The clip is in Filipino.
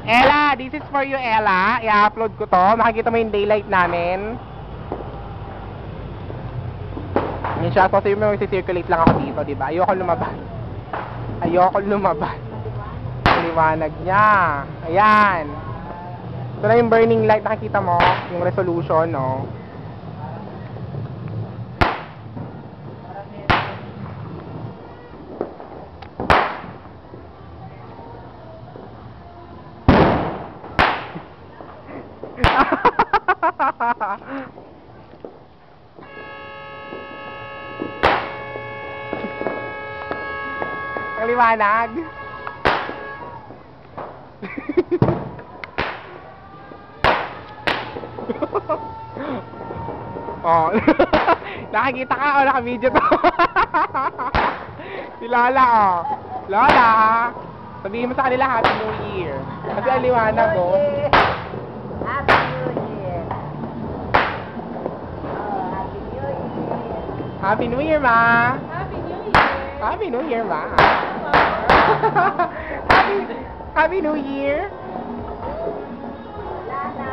Ella, this is for you, Ella. I-upload ko to. Makikita mo yung daylight namin. Yan siya. So, sabi mo, circulate lang ako dito, diba? Ayoko lumabas. Ayoko lumabas. Liwanag niya. Ayan. Ito na yung burning light. Nakikita mo yung resolution, no? Ang liwanag. Oh. Nakikita ka o naka-video to. Si Lola, oh. Lola, sabihin mo sa kanila Happy New Year. Kasi ang liwanag, oh. Happy New Year. Oh, Happy New Year. Happy New Year, ma. Happy New Year. Happy New Year, ma. Happy New Year. Wala na.